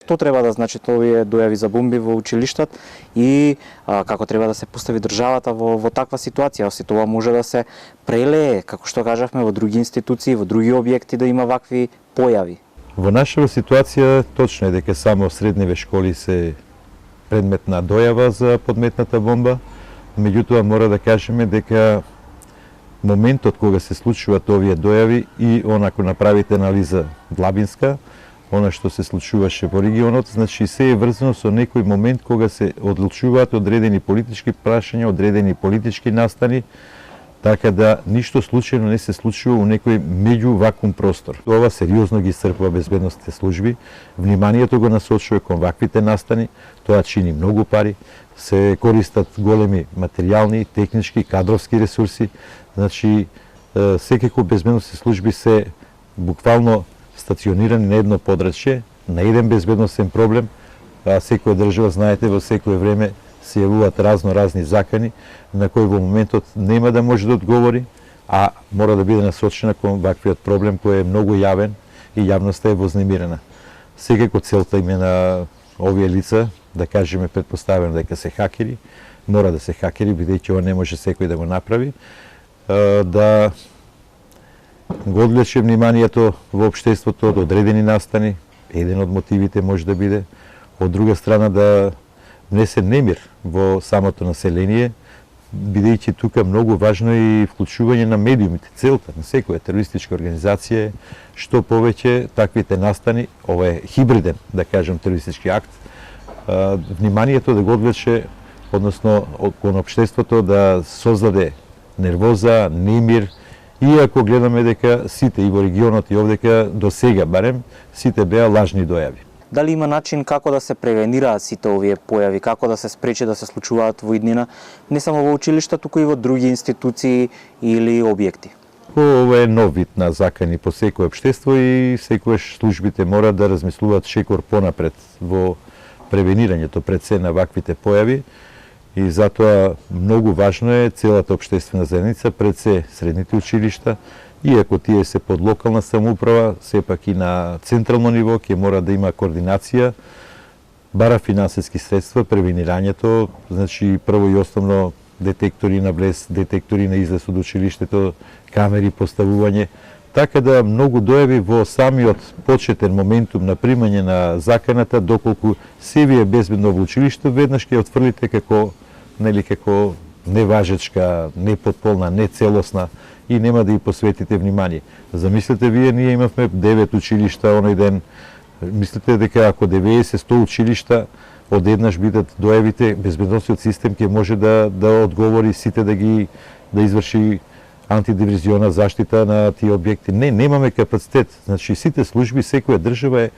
Што треба да значат овие дојави за бомби во училиштата и како треба да се постави државата во таква ситуација? Оси тоа може да се прелее, како што кажавме, во други институции, во други објекти да има вакви појави? Во нашава ситуација точно е дека само средниве школи се предмет на дојава за подметната бомба, меѓутоа мора да кажеме дека моментот кога се случуваат овие дојави и онако направите анализа длабинска, она што се случуваше во регионот, значи се е врзано со некој момент кога се одлучуваат одредени политички прашања, одредени политички настани, така да ништо случајно не се случува у некој меѓувакуум простор. Ова сериозно ги исцрпува безбедносните служби, вниманието го насочува кон ваквите настани, тоа чини многу пари, се користат големи материјални, технички, кадровски ресурси, значи секако безбедносни служби се буквално стационирани на едно подрачје, на еден безбедносен проблем, а секоја држава, знаете, во секое време се јавуваат разни закани на кои во моментот нема да може да одговори, а мора да биде насочена кон ваквиот проблем кој е многу јавен и јавноста е вознемирена. Секако целта им е на овие лица, да кажеме предпоставено дека се хакери, мора да се хакери, бидејќи ова не може секој да го направи, да го одвлече вниманието во општеството од одредени настани, еден од мотивите може да биде, од друга страна да внесе немир во самото население, бидејќи тука многу важно е и вклучување на медиумите. Целта на секоја терористичка организација е што повеќе таквите настани, ова е хибриден, да кажем, терористички акт, вниманието да го одвлече, односно кон општеството да создаде нервоза, немир, иако гледаме дека сите и во регионот и овдека до сега барем сите беа лажни дојави. Дали има начин како да се превенираат сите овие појави, како да се спречи да се случуваат во иднина, не само во училишта, туку и во други институции или објекти? Ова е нов вид на закани по секој општество и секојаш службите мора да размислуваат шекор понапред во превенирањето пред се на ваквите појави. И затоа многу важно е целата општествена заедница, пред се средните училишта, иако тие се под локална самоуправа, сепак и на централно ниво ќе мора да има координација, бара финансиски средства, превенирањето, значи прво и основно детектори на влез, детектори на излез од училиштето, камери поставување, така да многу дојави во самиот почетен моментум на примање на заканата, доколку се ви е безбедно во училиште, веднаш ќе отфрлите како неважечка, непотполна, нецелосна и нема да ја посветите внимание. Замислете вие, ние имавме 9 училишта оној ден. Мислите дека ако 90-100 училишта одеднаш бидат дојавите, безбедносниот систем ќе може да одговори сите да изврши антидивизиона заштита на тие објекти. Не, немаме капацитет. Значи сите служби, секоја држава е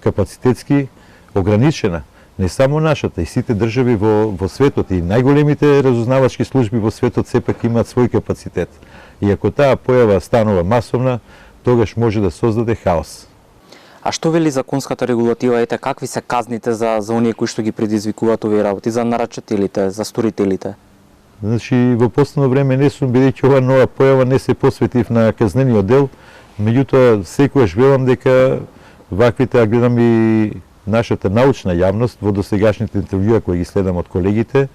капацитетски ограничена. Не само нашата, и сите држави во светот и најголемите разузнавачки служби во светот сепак имаат свој капацитет. И ако таа појава станува масовна, тогаш може да создаде хаос. А што вели законската регулатива? Ете, какви се казните за оние кои што ги предизвикуваат овие работи, за нарачителите, за сторителите? Значи, во последно време не сум, бидејќи ова нова појава не се посветив на казнениот дел, меѓутоа секојаш велам дека ваквите, а гледам и нашата научна јавност во досегашните интервјуа кои ги следам од колегите,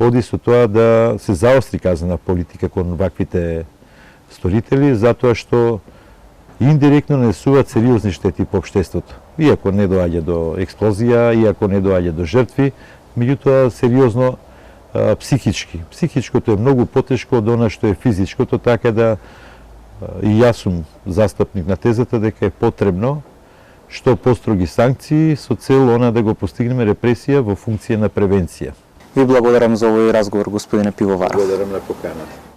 оди со тоа да се заостри казнена политика кон ваквите сторители, затоа што индиректно нанесуваат сериозни штети по општеството. Иако не доаѓа до експлозија, иако не доаѓа до жртви, меѓутоа сериозно психички. Психичкото е многу потешко од она што е физичкото, така да и јас сум застапник на тезата дека е потребно што построги санкции со цел она да го постигнеме репресија во функција на превенција. Ви благодарам за овој разговор, господине Пивоваров. Благодарам на поканата.